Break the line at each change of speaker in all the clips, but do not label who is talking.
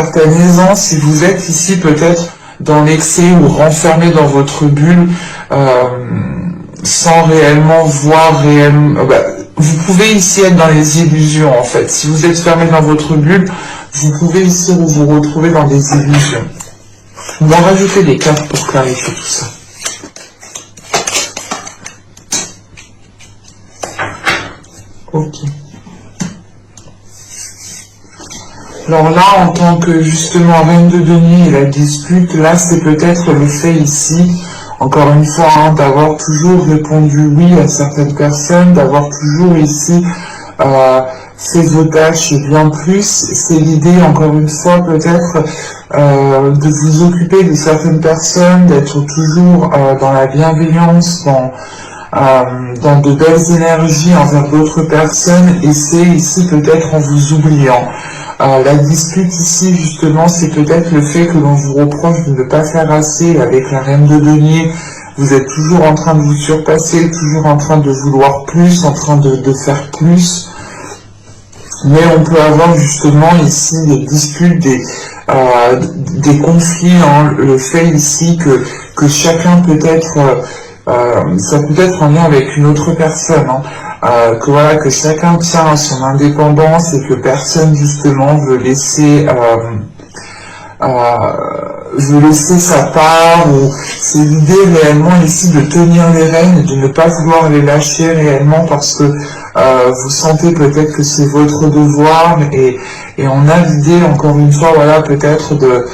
certaine aisance, si vous êtes ici peut-être dans l'excès ou renfermé dans votre bulle, sans réellement voir réellement... vous pouvez ici être dans les illusions en fait. Si vous êtes fermé dans votre bulle, vous pouvez ici vous retrouver dans des illusions. On va rajouter des cartes pour clarifier tout ça. Ok. Alors là, en tant que justement reine de denier et la dispute, là c'est peut-être le fait ici, encore une fois, hein, d'avoir toujours répondu oui à certaines personnes, d'avoir toujours ici fait vos tâches et bien plus. C'est l'idée, encore une fois, peut-être de vous occuper de certaines personnes, d'être toujours dans la bienveillance, dans de belles énergies envers d'autres personnes, et c'est ici peut-être en vous oubliant. La dispute ici, justement, c'est peut-être le fait que l'on vous reproche de ne pas faire assez. Avec la reine de denier, vous êtes toujours en train de vous surpasser, toujours en train de vouloir plus, en train de faire plus. Mais on peut avoir justement ici des disputes, des conflits, hein, le fait ici que chacun peut être... ça peut être en lien avec une autre personne, hein. Que voilà, que chacun tient à son indépendance et que personne justement veut laisser sa part, ou c'est l'idée réellement ici de tenir les rênes et de ne pas vouloir les lâcher réellement parce que vous sentez peut-être que c'est votre devoir, et on a l'idée encore une fois, voilà, peut-être de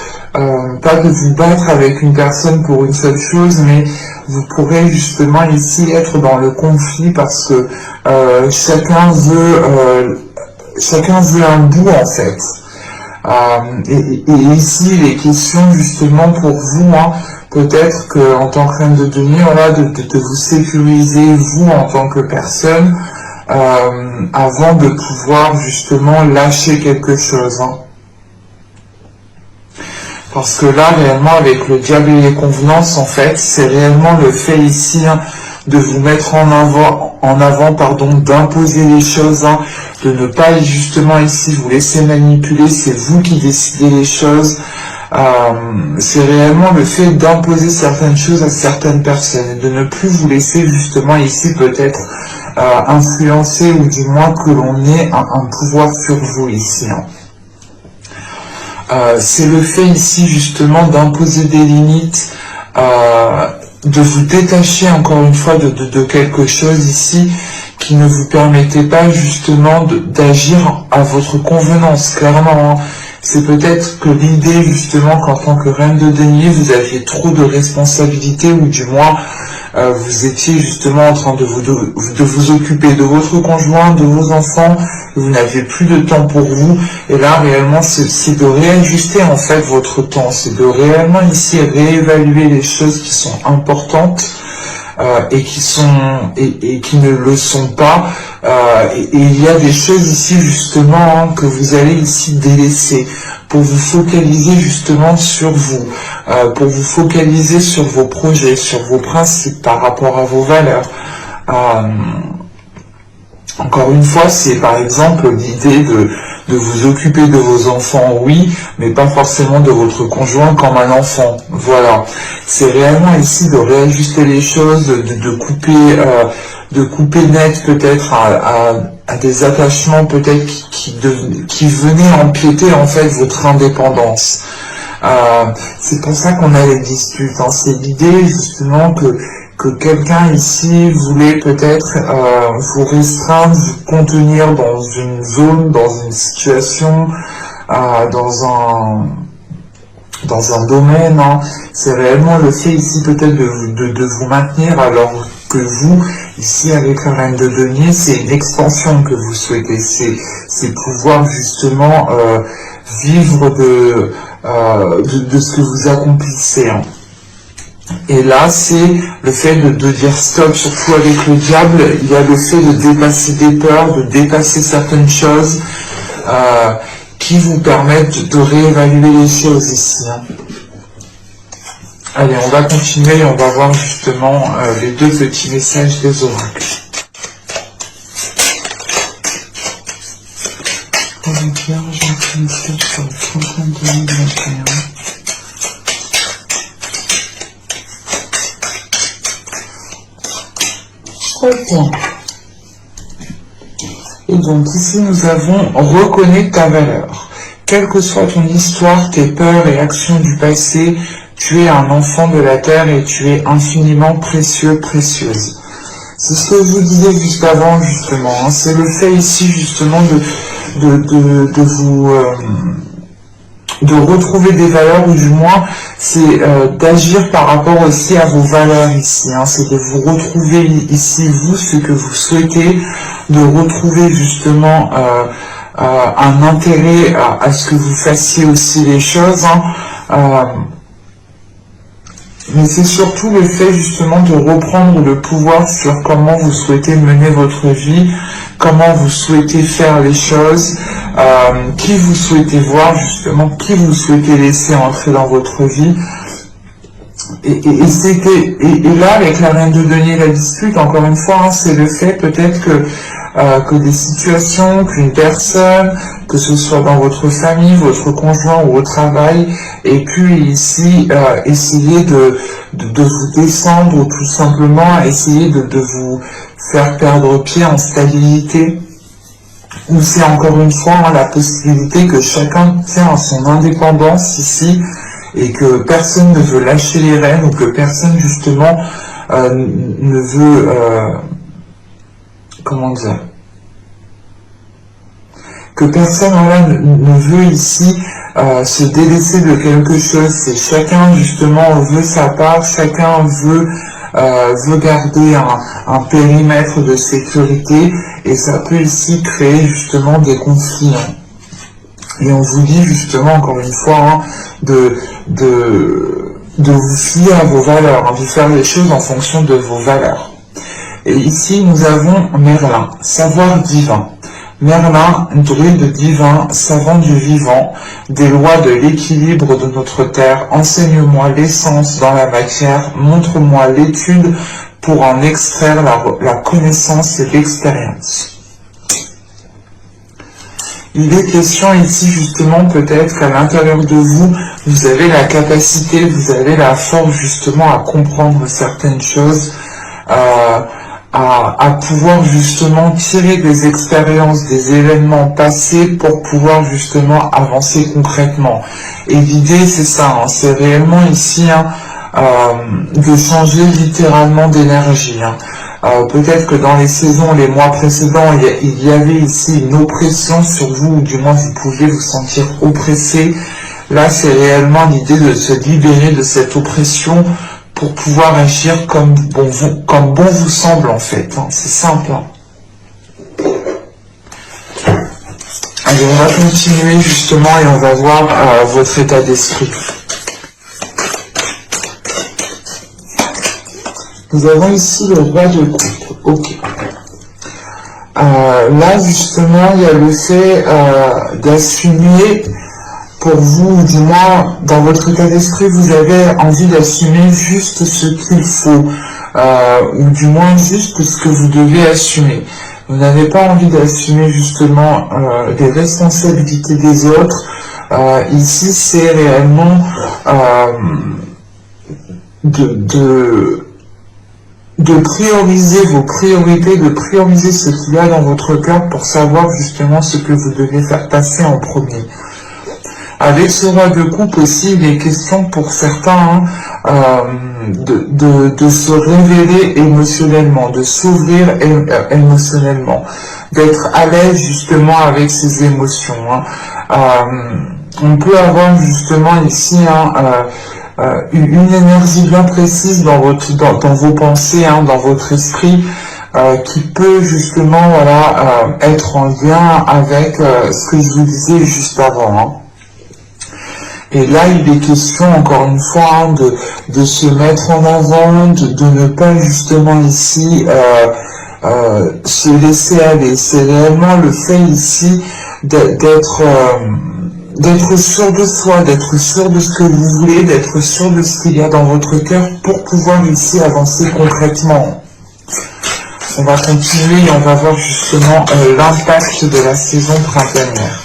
pas de vous battre avec une personne pour une seule chose, mais vous pourrez justement ici être dans le conflit parce que chacun veut un bout en fait. Et ici, il est question justement pour vous, hein, peut-être qu'en tant que reine de denier, voilà, de vous sécuriser vous en tant que personne avant de pouvoir justement lâcher quelque chose, hein. Parce que là, réellement, avec le diable et les convenances, en fait, c'est réellement le fait ici, hein, de vous mettre en avant, pardon, d'imposer les choses, hein, de ne pas justement ici vous laisser manipuler, c'est vous qui décidez les choses. C'est réellement le fait d'imposer certaines choses à certaines personnes et de ne plus vous laisser justement ici peut-être influencer, ou du moins que l'on ait un pouvoir sur vous ici, hein. C'est le fait ici justement d'imposer des limites, de vous détacher encore une fois de quelque chose ici qui ne vous permettait pas justement d'agir à votre convenance, clairement, hein. C'est peut-être que l'idée justement qu'en tant que reine de denier, vous aviez trop de responsabilités, ou du moins vous étiez justement en train de vous occuper de votre conjoint, de vos enfants, vous n'aviez plus de temps pour vous, et là réellement c'est de réajuster en fait votre temps, c'est de réellement ici réévaluer les choses qui sont importantes et qui ne le sont pas, et il y a des choses ici justement, hein, que vous allez ici délaisser pour vous focaliser justement sur vous, pour vous focaliser sur vos projets, sur vos principes par rapport à vos valeurs. Encore une fois, c'est par exemple l'idée de vous occuper de vos enfants, oui, mais pas forcément de votre conjoint comme un enfant. Voilà. C'est réellement ici de réajuster les choses, de couper net peut-être à des attachements peut-être qui venaient empiéter en fait votre indépendance. C'est pour ça qu'on a les disputes, hein. C'est l'idée justement que quelqu'un ici voulait peut-être vous restreindre, vous contenir dans une zone, dans une situation, dans un domaine, hein. C'est réellement le fait ici peut-être de vous maintenir, alors que vous, ici avec la reine de denier, c'est une expansion que vous souhaitez, c'est pouvoir justement vivre de ce que vous accomplissez, hein. Et là, c'est le fait de dire stop, surtout avec le diable, il y a le fait de dépasser des peurs, de dépasser certaines choses qui vous permettent de réévaluer les choses ici, hein. Allez, on va continuer et on va voir justement les deux petits messages des oracles. Vierge, un petit message sur le 31 de 2021. Ok. Et donc ici nous avons reconnaître ta valeur. Quelle que soit ton histoire, tes peurs et actions du passé, tu es un enfant de la terre et tu es infiniment précieux, précieuse. C'est ce que je vous disais juste avant, justement. Hein. C'est le fait ici, justement, de vous... de retrouver des valeurs, ou du moins, c'est d'agir par rapport aussi à vos valeurs ici. Hein. C'est de vous retrouver ici, vous, ce que vous souhaitez, de retrouver justement un intérêt à ce que vous fassiez aussi les choses. Hein. Mais c'est surtout le fait justement de reprendre le pouvoir sur comment vous souhaitez mener votre vie, comment vous souhaitez faire les choses, qui vous souhaitez voir justement, qui vous souhaitez laisser entrer dans votre vie. Et là, avec la reine de denier, la dispute, encore une fois, hein, c'est le fait peut-être que des situations, qu'une personne, que ce soit dans votre famille, votre conjoint ou au travail, ait pu ici essayer de vous descendre, ou tout simplement essayer de vous faire perdre pied en stabilité. Ou c'est encore une fois hein, la possibilité que chacun tient à son indépendance ici, et que personne ne veut lâcher les rênes, ou que personne justement ne veut, comment dire, que personne voilà, ne veut ici se délaisser de quelque chose. C'est chacun justement veut sa part, chacun veut garder un périmètre de sécurité, et ça peut ici créer justement des conflits. Hein. Et on vous dit justement encore une fois hein, de vous fier à vos valeurs, hein, de faire les choses en fonction de vos valeurs. Et ici nous avons Merlin, savoir divin. Merlin, druide divin, savant du vivant, des lois de l'équilibre de notre terre, enseigne-moi l'essence dans la matière, montre-moi l'étude pour en extraire la connaissance et l'expérience. Il est question ici justement peut-être qu'à l'intérieur de vous, vous avez la capacité, vous avez la force justement à comprendre certaines choses, à pouvoir justement tirer des expériences, des événements passés pour pouvoir justement avancer concrètement. Et l'idée c'est ça, hein, c'est réellement ici hein, de changer littéralement d'énergie. Hein. Peut-être que dans les saisons, les mois précédents, il y avait ici une oppression sur vous, ou du moins vous pouvez vous sentir oppressé. Là, c'est réellement l'idée de se libérer de cette oppression pour pouvoir agir comme bon vous semble en fait. Hein. C'est simple. Hein. Allez, on va continuer justement et on va voir votre état d'esprit. Nous avons ici le roi de coupe. Ok. Là, justement, il y a le fait d'assumer pour vous, ou du moins, dans votre état d'esprit, vous avez envie d'assumer juste ce qu'il faut, ou du moins juste ce que vous devez assumer. Vous n'avez pas envie d'assumer justement les responsabilités des autres. Ici, c'est réellement de prioriser vos priorités, de prioriser ce qu'il y a dans votre cœur pour savoir justement ce que vous devez faire passer en premier. Avec ce roi de coupe aussi, il est question pour certains hein, de se révéler émotionnellement, de s'ouvrir émotionnellement, d'être à l'aise justement avec ses émotions. Hein. On peut avoir justement ici une énergie bien précise dans vos pensées, hein, dans votre esprit, qui peut justement voilà, être en lien avec ce que je vous disais juste avant. Hein. Et là, il est question, encore une fois, hein, de se mettre en avant, de ne pas justement ici se laisser aller. C'est réellement le fait ici d'être sûr de soi, d'être sûr de ce que vous voulez, d'être sûr de ce qu'il y a dans votre cœur pour pouvoir ici avancer concrètement. On va continuer et on va voir justement l'impact de la saison printanière.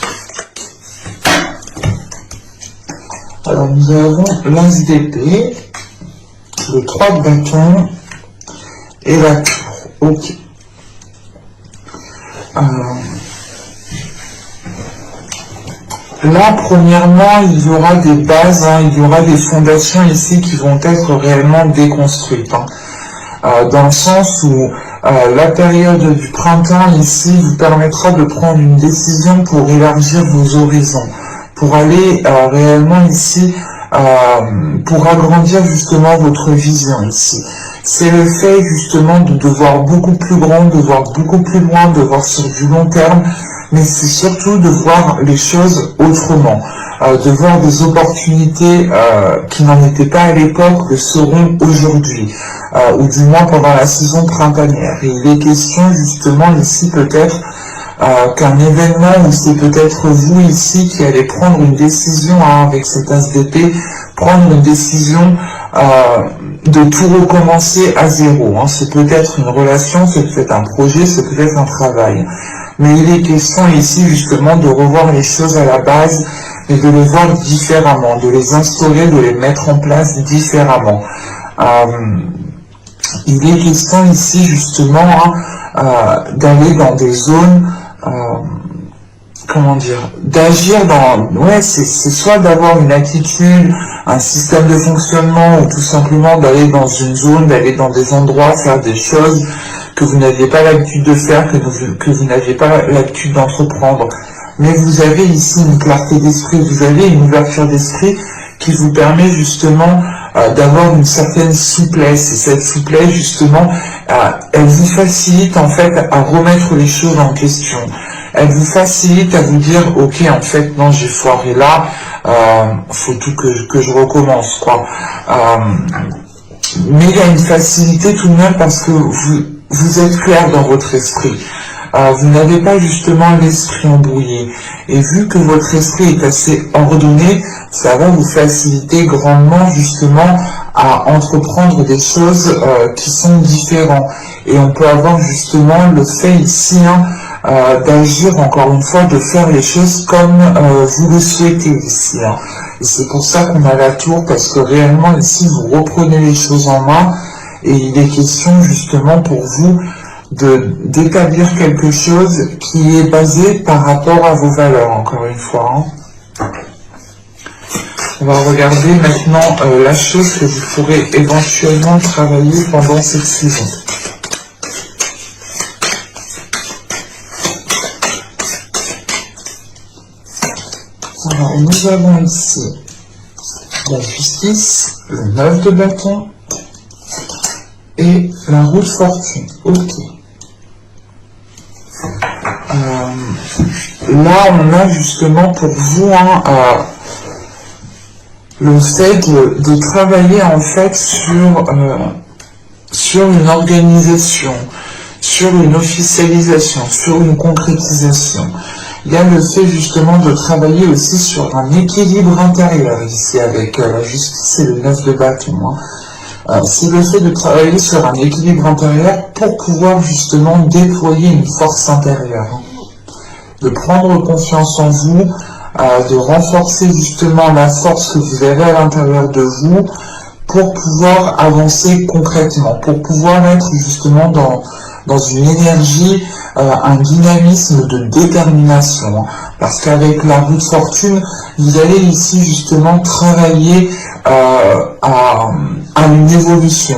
Alors nous avons l'as d'épée, le 3 de bâton et la tour. Ok. Là, premièrement, il y aura des bases, il y aura des fondations ici qui vont être réellement déconstruites. Dans le sens où la période du printemps ici vous permettra de prendre une décision pour élargir vos horizons, pour aller réellement ici, pour agrandir justement votre vision ici. C'est le fait justement de voir beaucoup plus grand, de voir beaucoup plus loin, de voir sur du long terme, mais c'est surtout de voir les choses autrement, de voir des opportunités qui n'en étaient pas à l'époque, le seront aujourd'hui, ou du moins pendant la saison printanière. Et il est question justement ici peut-être qu'un événement où c'est peut-être vous ici qui allez prendre une décision avec cet as d'épée, prendre une décision de tout recommencer à zéro. C'est peut-être une relation, c'est peut-être un projet, c'est peut-être un travail. Mais il est question ici justement de revoir les choses à la base et de les voir différemment, de les instaurer, de les mettre en place différemment. Il est question ici justement d'aller dans des zones, comment dire, d'agir dans, ouais, c'est soit d'avoir une attitude, un système de fonctionnement, ou tout simplement d'aller dans une zone, d'aller dans des endroits, faire des choses que vous n'aviez pas l'habitude de faire, que vous n'aviez pas l'habitude d'entreprendre. Mais vous avez ici une clarté d'esprit, vous avez une ouverture d'esprit qui vous permet justement d'avoir une certaine souplesse. Et cette souplesse, justement, elle vous facilite en fait à remettre les choses en question. Elle vous facilite à vous dire, ok, en fait, non, j'ai foiré là, faut tout que je recommence, quoi. Mais il y a une facilité tout de même parce que vous êtes clair dans votre esprit. Vous n'avez pas justement l'esprit embrouillé. Et vu que votre esprit est assez ordonné, ça va vous faciliter grandement justement à entreprendre des choses qui sont différentes. Et on peut avoir justement le fait ici d'agir encore une fois, de faire les choses comme vous le souhaitez ici. Et c'est pour ça qu'on a la tour, parce que réellement ici vous reprenez les choses en main et il est question justement pour vous d'établir quelque chose qui est basé par rapport à vos valeurs, encore une fois. On va regarder maintenant la chose que vous pourrez éventuellement travailler pendant cette saison. Alors, nous avons ici la justice, le 9 de bâton et la roue de fortune. Ok. Là, on a justement pour vous le fait de travailler en fait sur une organisation, sur une officialisation, sur une concrétisation. Il y a le fait justement de travailler aussi sur un équilibre intérieur ici avec la justice et le 9 de bâton. C'est le fait de travailler sur un équilibre intérieur pour pouvoir justement déployer une force intérieure. De prendre confiance en vous, de renforcer justement la force que vous avez à l'intérieur de vous pour pouvoir avancer concrètement, pour pouvoir être justement dans une énergie, un dynamisme de détermination. Parce qu'avec la roue de fortune, vous allez ici justement travailler à une évolution.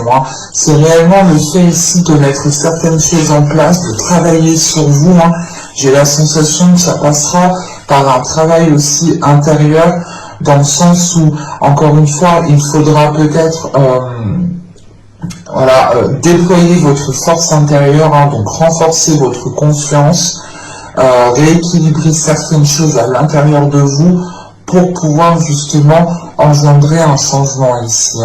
C'est réellement le fait ici de mettre certaines choses en place, de travailler sur vous. J'ai la sensation que ça passera par un travail aussi intérieur, dans le sens où, encore une fois, il faudra peut-être déployer votre force intérieure, donc renforcer votre confiance, rééquilibrer certaines choses à l'intérieur de vous pour pouvoir justement engendrer un changement ici.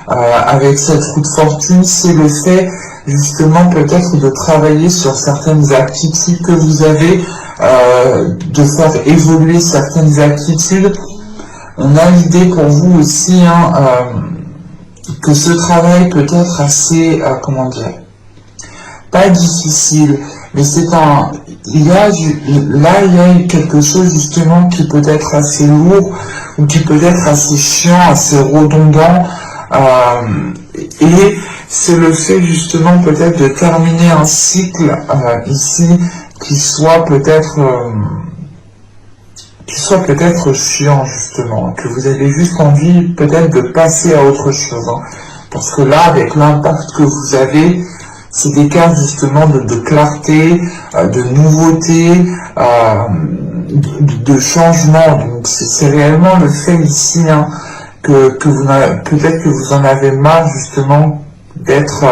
Avec cette roue de fortune, c'est le fait justement peut-être de travailler sur certaines aptitudes que vous avez, de faire évoluer certaines aptitudes. On a l'idée pour vous aussi que ce travail peut être assez, pas difficile, mais là, il y a quelque chose justement qui peut être assez lourd, ou qui peut être assez chiant, assez redondant, et c'est le fait justement peut-être de terminer un cycle ici qui soit peut-être chiant justement, que vous avez juste envie peut-être de passer à autre chose, hein. Parce que là, avec l'impact que vous avez, c'est des cas justement de clarté, de nouveauté, de changement. Donc c'est réellement le fait ici, hein, que vous peut-être que vous en avez marre justement d'être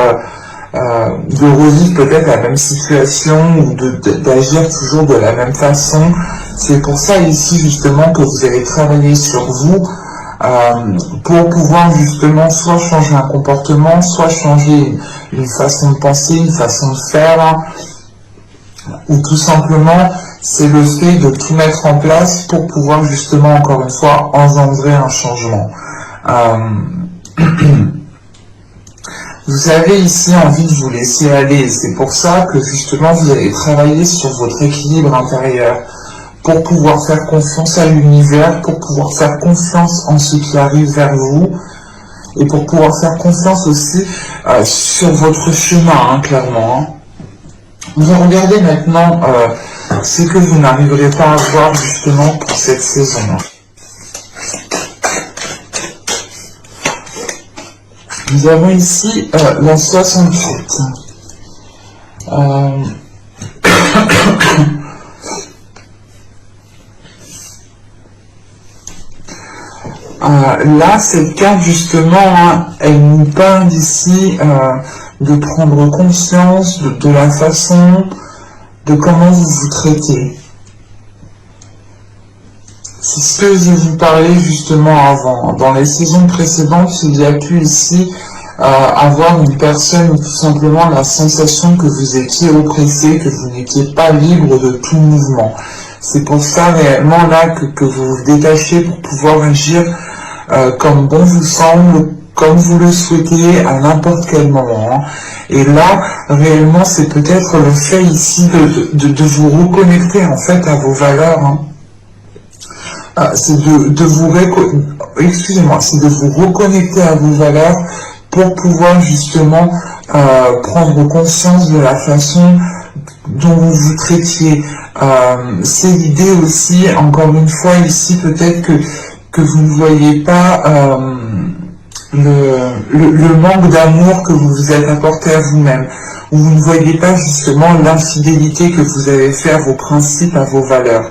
de revivre peut-être la même situation ou d'agir toujours de la même façon. C'est pour ça ici justement que vous allez travailler sur vous pour pouvoir justement soit changer un comportement, soit changer une façon de penser, une façon de faire, hein, ou tout simplement c'est le fait de tout mettre en place pour pouvoir justement encore une fois engendrer un changement. Vous avez ici envie de vous laisser aller, c'est pour ça que justement vous allez travailler sur votre équilibre intérieur, pour pouvoir faire confiance à l'univers, pour pouvoir faire confiance en ce qui arrive vers vous, et pour pouvoir faire confiance aussi sur votre chemin, hein, clairement. Hein. On va regarder maintenant ce que vous n'arriverez pas à voir justement pour cette saison. Hein. Nous avons ici la 68. Là, cette carte, justement, hein, elle nous parle ici de prendre conscience de la façon de comment vous vous traitez. C'est ce que je vous parlais justement avant. Dans les saisons précédentes, il y a pu ici avoir une personne, tout simplement la sensation que vous étiez oppressé, que vous n'étiez pas libre de tout mouvement. C'est pour ça réellement là que vous vous détachez pour pouvoir agir comme bon vous semble, comme vous le souhaitez à n'importe quel moment. Hein. Et là, réellement, c'est peut-être le fait ici de vous reconnecter en fait à vos valeurs. Hein. C'est de vous reconnecter à vos valeurs pour pouvoir justement prendre conscience de la façon dont vous vous traitiez. C'est l'idée aussi, encore une fois ici, peut-être que vous ne voyez pas le manque d'amour que vous vous êtes apporté à vous-même, ou vous ne voyez pas justement l'infidélité que vous avez fait à vos principes, à vos valeurs.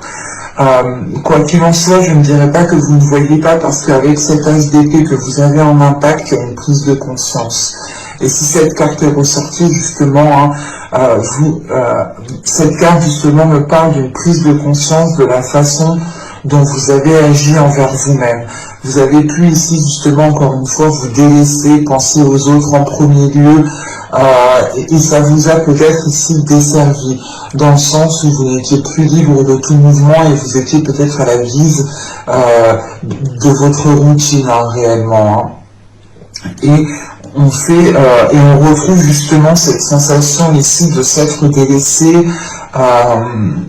Quoi qu'il en soit, je ne dirais pas que vous ne voyez pas, parce qu'avec cet as d'épée que vous avez en impact, il y a une prise de conscience. Et si cette carte est ressortie, justement, hein, cette carte justement me parle d'une prise de conscience de la façon dont vous avez agi envers vous-même. Vous avez pu ici justement encore une fois vous délaisser, penser aux autres en premier lieu, et ça vous a peut-être ici desservi, dans le sens où vous n'étiez plus libre de tout mouvement et vous étiez peut-être à la guise de votre routine, hein, réellement. Hein. Et on retrouve justement cette sensation ici de s'être délaissé,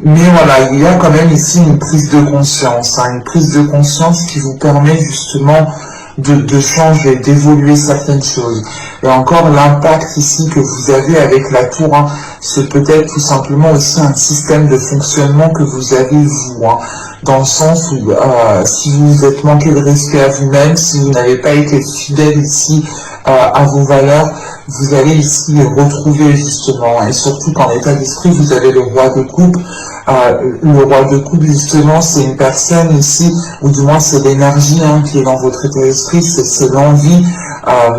mais voilà, il y a quand même ici une prise de conscience, hein, une prise de conscience qui vous permet justement de changer, d'évoluer certaines choses. Et encore l'impact ici que vous avez avec la tour, hein, c'est peut-être tout simplement aussi un système de fonctionnement que vous avez vous, hein, dans le sens où si vous vous êtes manqué de respect à vous-même, si vous n'avez pas été fidèle ici à vos valeurs, vous allez ici les retrouver justement, et surtout qu'en état d'esprit vous avez le roi de coupe. Le roi de coupe justement, c'est une personne ici, ou du moins c'est l'énergie, hein, qui est dans votre état d'esprit, c'est l'envie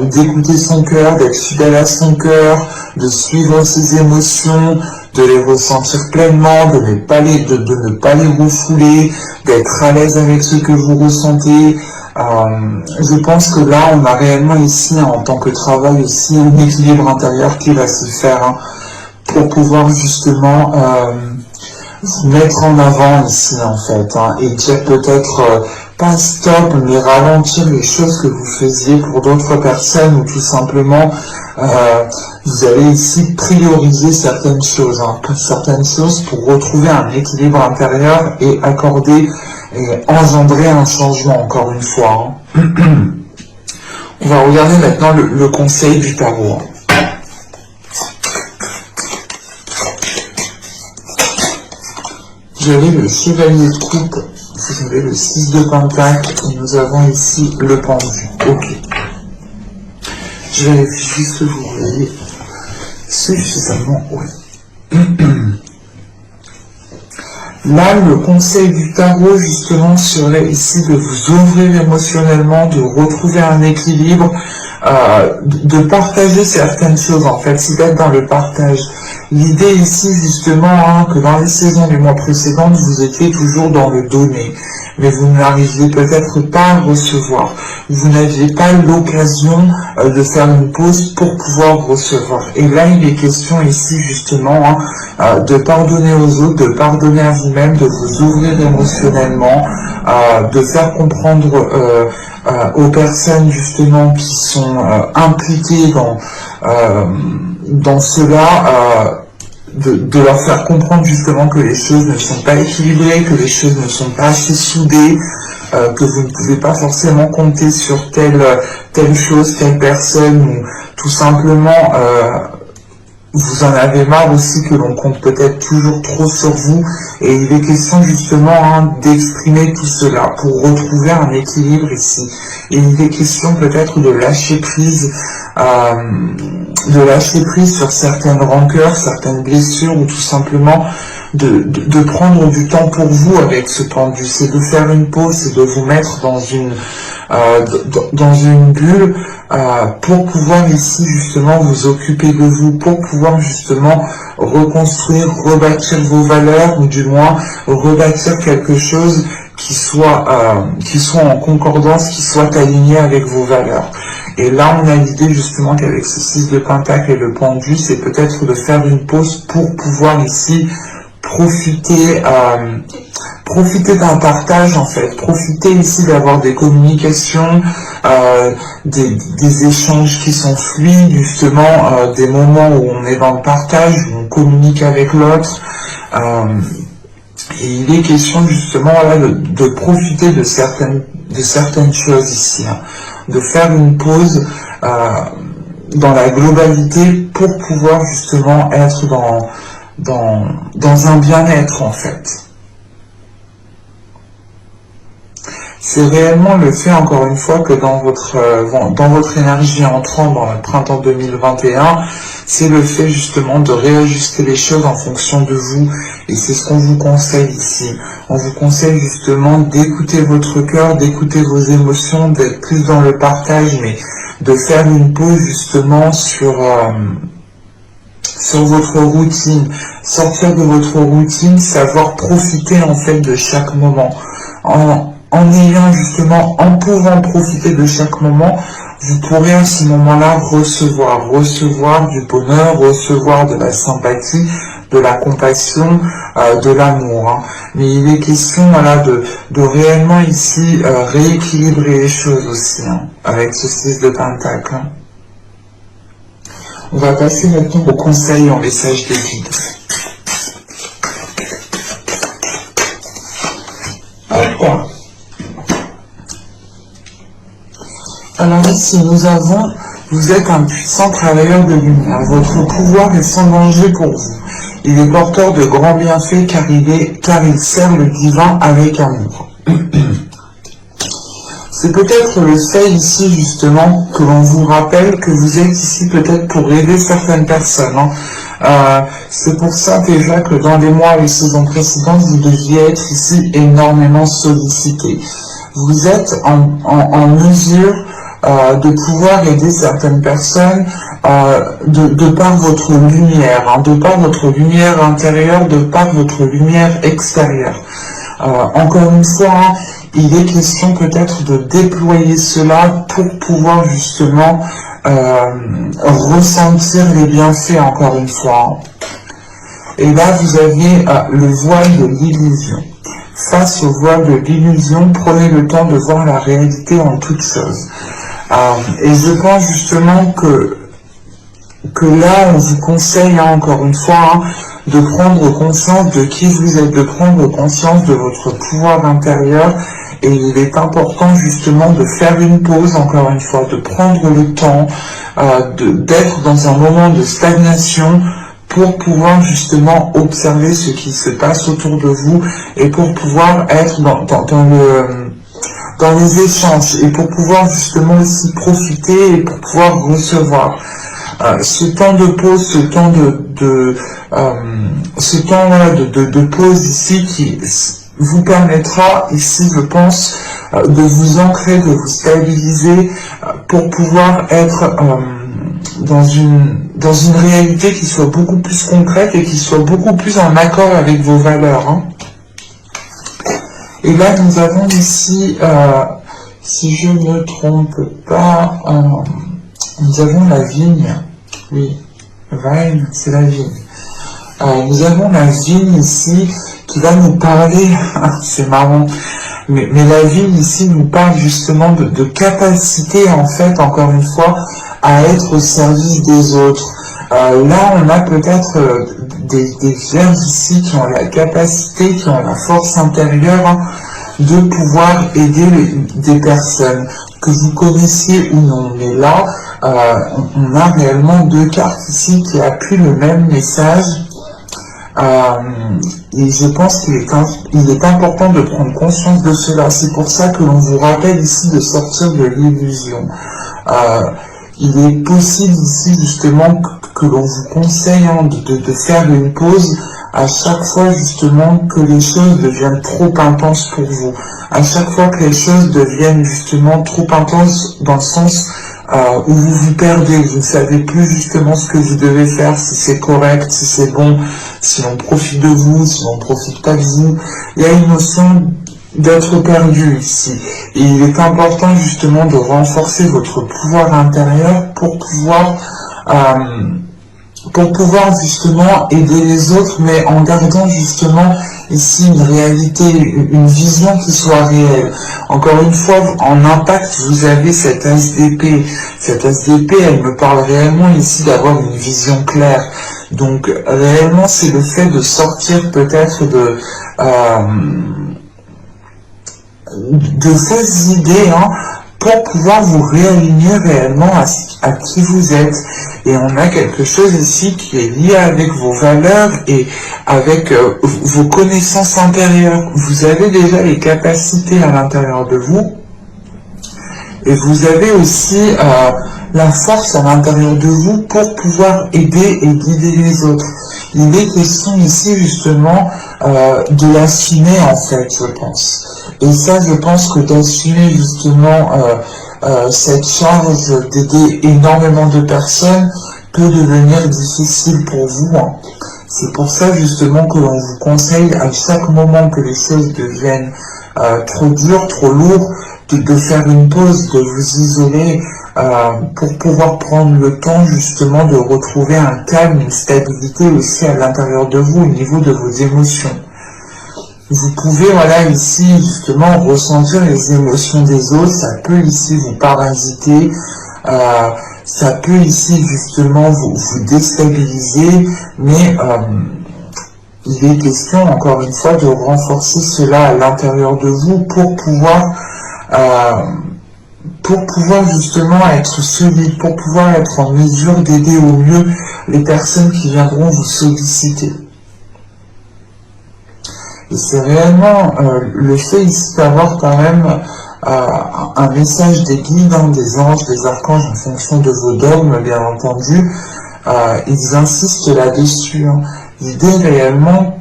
d'écouter son cœur, d'être fidèle à son cœur, de suivre ses émotions, de les ressentir pleinement, de ne pas les refouler, d'être à l'aise avec ce que vous ressentez. Je pense que là, on a réellement ici, en tant que travail aussi, un équilibre intérieur qui va se faire, hein, pour pouvoir justement vous mettre en avant ici, en fait, hein, et dire peut-être pas stop, mais ralentir les choses que vous faisiez pour d'autres personnes, ou tout simplement, vous allez ici prioriser certaines choses pour retrouver un équilibre intérieur et accorder et engendrer un changement, encore une fois. On va regarder maintenant le conseil du tarot. Vous avez le chevalier de coupe, vous avez le 6 de pentacle, et nous avons ici le pendu. Ok. Je vérifie juste que vous voyez suffisamment. Oui. Là, le conseil du tarot, justement, serait ici de vous ouvrir émotionnellement, de retrouver un équilibre, de partager certaines choses, en fait, si d'être dans le partage. L'idée ici, justement, que dans les saisons des mois précédentes, vous étiez toujours dans le donner, mais vous n'arriviez peut-être pas à recevoir. Vous n'aviez pas l'occasion de faire une pause pour pouvoir recevoir. Et là, il est question ici, justement, de pardonner aux autres, de pardonner à vous-même, de vous ouvrir émotionnellement, de faire comprendre aux personnes, justement, qui sont impliquées dans cela, de leur faire comprendre justement que les choses ne sont pas équilibrées, que les choses ne sont pas assez soudées, que vous ne pouvez pas forcément compter sur telle chose, telle personne, ou tout simplement vous en avez marre aussi que l'on compte peut-être toujours trop sur vous, et il est question justement d'exprimer tout cela pour retrouver un équilibre ici. Et il est question peut-être de lâcher prise sur certaines rancœurs, certaines blessures, ou tout simplement de prendre du temps pour vous avec ce pendu. C'est de faire une pause, c'est de vous mettre dans une bulle pour pouvoir ici justement vous occuper de vous, pour pouvoir justement reconstruire, rebâtir vos valeurs, ou du moins rebâtir quelque chose qui soit en concordance, qui soit aligné avec vos valeurs. Et là, on a l'idée justement qu'avec ce 6 de pentacle et le pendu, c'est peut-être de faire une pause pour pouvoir ici profiter d'un partage, en fait, profiter ici d'avoir des communications, des échanges qui sont fluides, justement, des moments où on est dans le partage, où on communique avec l'autre, et il est question justement là de profiter de certaines choses ici, de faire une pause dans la globalité pour pouvoir justement être dans un bien-être, en fait. C'est réellement le fait, encore une fois, que dans votre énergie entrant dans le printemps 2021, c'est le fait justement de réajuster les choses en fonction de vous. Et c'est ce qu'on vous conseille ici. On vous conseille justement d'écouter votre cœur, d'écouter vos émotions, d'être plus dans le partage, mais de faire une pause justement sur votre routine, sortir de votre routine, savoir profiter en fait de chaque moment. En pouvant profiter de chaque moment, vous pourrez à ce moment-là recevoir du bonheur, recevoir de la sympathie, de la compassion, de l'amour. Mais il est question de réellement ici rééquilibrer les choses aussi, avec ce 6 de pentacle. On va passer maintenant au conseil en message des guides. Alors ici, vous êtes un puissant travailleur de lumière. Votre pouvoir est sans danger pour vous. Il est porteur de grands bienfaits car il sert le divin avec amour. C'est peut-être le fait ici justement que l'on vous rappelle que vous êtes ici peut-être pour aider certaines personnes. C'est pour ça déjà que dans les mois et les saisons précédentes, vous deviez être ici énormément sollicité. Vous êtes en mesure de pouvoir aider certaines personnes de par votre lumière, de par votre lumière intérieure, de par votre lumière extérieure. Encore une fois, il est question peut-être de déployer cela pour pouvoir justement ressentir les bienfaits, encore une fois. Et là, vous avez le voile de l'illusion. face au voile de l'illusion, prenez le temps de voir la réalité en toute chose. Et je pense justement que là, on vous conseille, encore une fois, de prendre conscience de qui vous êtes, de prendre conscience de votre pouvoir intérieur. Et il est important justement de faire une pause, encore une fois, de prendre le temps d'être dans un moment de stagnation pour pouvoir justement observer ce qui se passe autour de vous et pour pouvoir être dans les échanges et pour pouvoir justement aussi profiter et pour pouvoir recevoir. Ce temps de pause, ce temps de pause ici qui vous permettra ici, je pense, de vous ancrer, de vous stabiliser pour pouvoir être dans une réalité qui soit beaucoup plus concrète et qui soit beaucoup plus en accord avec vos valeurs. Et là, nous avons ici, si je ne me trompe pas, nous avons la vigne. Oui, Vine, c'est la vigne. Nous avons la vigne ici qui va nous parler, c'est marrant, mais la vigne ici nous parle justement de capacité, en fait, encore une fois, à être au service des autres. Là, on a peut-être des vierges ici qui ont la capacité, qui ont la force intérieure de pouvoir aider des personnes, que vous connaissiez ou non. Mais là, on a réellement deux cartes ici qui appuient le même message. Et je pense qu'il est important de prendre conscience de cela. C'est pour ça que l'on vous rappelle ici de sortir de l'illusion. Il est possible ici justement que l'on vous conseille de faire une pause à chaque fois justement que les choses deviennent trop intenses pour vous. À chaque fois que les choses deviennent justement trop intenses dans le sens où vous vous perdez, vous ne savez plus justement ce que vous devez faire, si c'est correct, si c'est bon, si l'on profite de vous, si l'on ne profite pas de vous. Il y a une notion d'être perdu ici. Et il est important justement de renforcer votre pouvoir intérieur pour pouvoir justement aider les autres, mais en gardant justement ici une réalité, une vision qui soit réelle. Encore une fois, en impact, vous avez cette SDP. Cette SDP, elle me parle réellement ici d'avoir une vision claire. Donc réellement, c'est le fait de sortir peut-être de fausses idées, pour pouvoir vous réaligner réellement à qui vous êtes. Et on a quelque chose ici qui est lié avec vos valeurs et avec vos connaissances intérieures. Vous avez déjà les capacités à l'intérieur de vous et vous avez aussi la force à l'intérieur de vous pour pouvoir aider et guider les autres. Il est question ici justement de l'assumer, en fait, je pense. Et ça, je pense que d'assumer justement cette charge d'aider énormément de personnes peut devenir difficile pour vous. C'est pour ça justement que l'on vous conseille à chaque moment que les choses deviennent trop dures, trop lourdes, de faire une pause, de vous isoler pour pouvoir prendre le temps justement de retrouver un calme, une stabilité aussi à l'intérieur de vous, au niveau de vos émotions. Vous pouvez, voilà, ici, justement, ressentir les émotions des autres, ça peut ici vous parasiter, ça peut ici, justement, vous déstabiliser, mais il est question, encore une fois, de renforcer cela à l'intérieur de vous pour pouvoir justement être solide, pour pouvoir être en mesure d'aider au mieux les personnes qui viendront vous solliciter. Et c'est réellement le fait ici d'avoir quand même un message des guides, des anges, des archanges en fonction de vos dogmes, bien entendu. Ils insistent là-dessus. L'idée réellement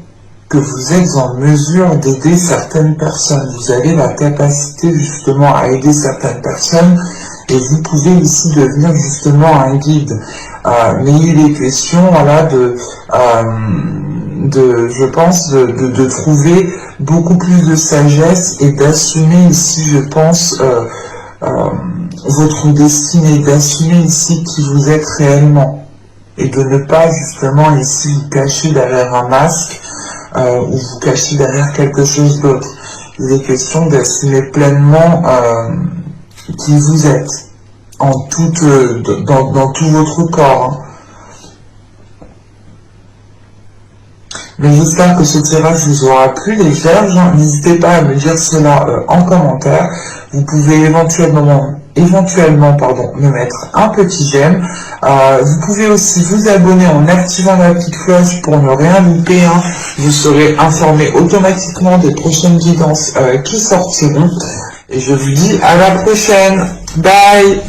que vous êtes en mesure d'aider certaines personnes. Vous avez la capacité justement à aider certaines personnes et vous pouvez ici devenir justement un guide. Mais il est question, voilà, je pense, de trouver beaucoup plus de sagesse et d'assumer ici, je pense, votre destinée, d'assumer ici qui vous êtes réellement et de ne pas justement ici vous cacher derrière un masque ou vous cachez derrière quelque chose d'autre. Il est question d'assumer pleinement qui vous êtes, dans tout votre corps. Hein. Mais j'espère que ce tirage vous aura plu, les vierges. N'hésitez pas à me dire cela en commentaire. Vous pouvez éventuellement me mettre un petit j'aime. Vous pouvez aussi vous abonner en activant la petite cloche pour ne rien louper. Hein. Vous serez informé automatiquement des prochaines guidances qui sortiront. Et je vous dis à la prochaine. Bye!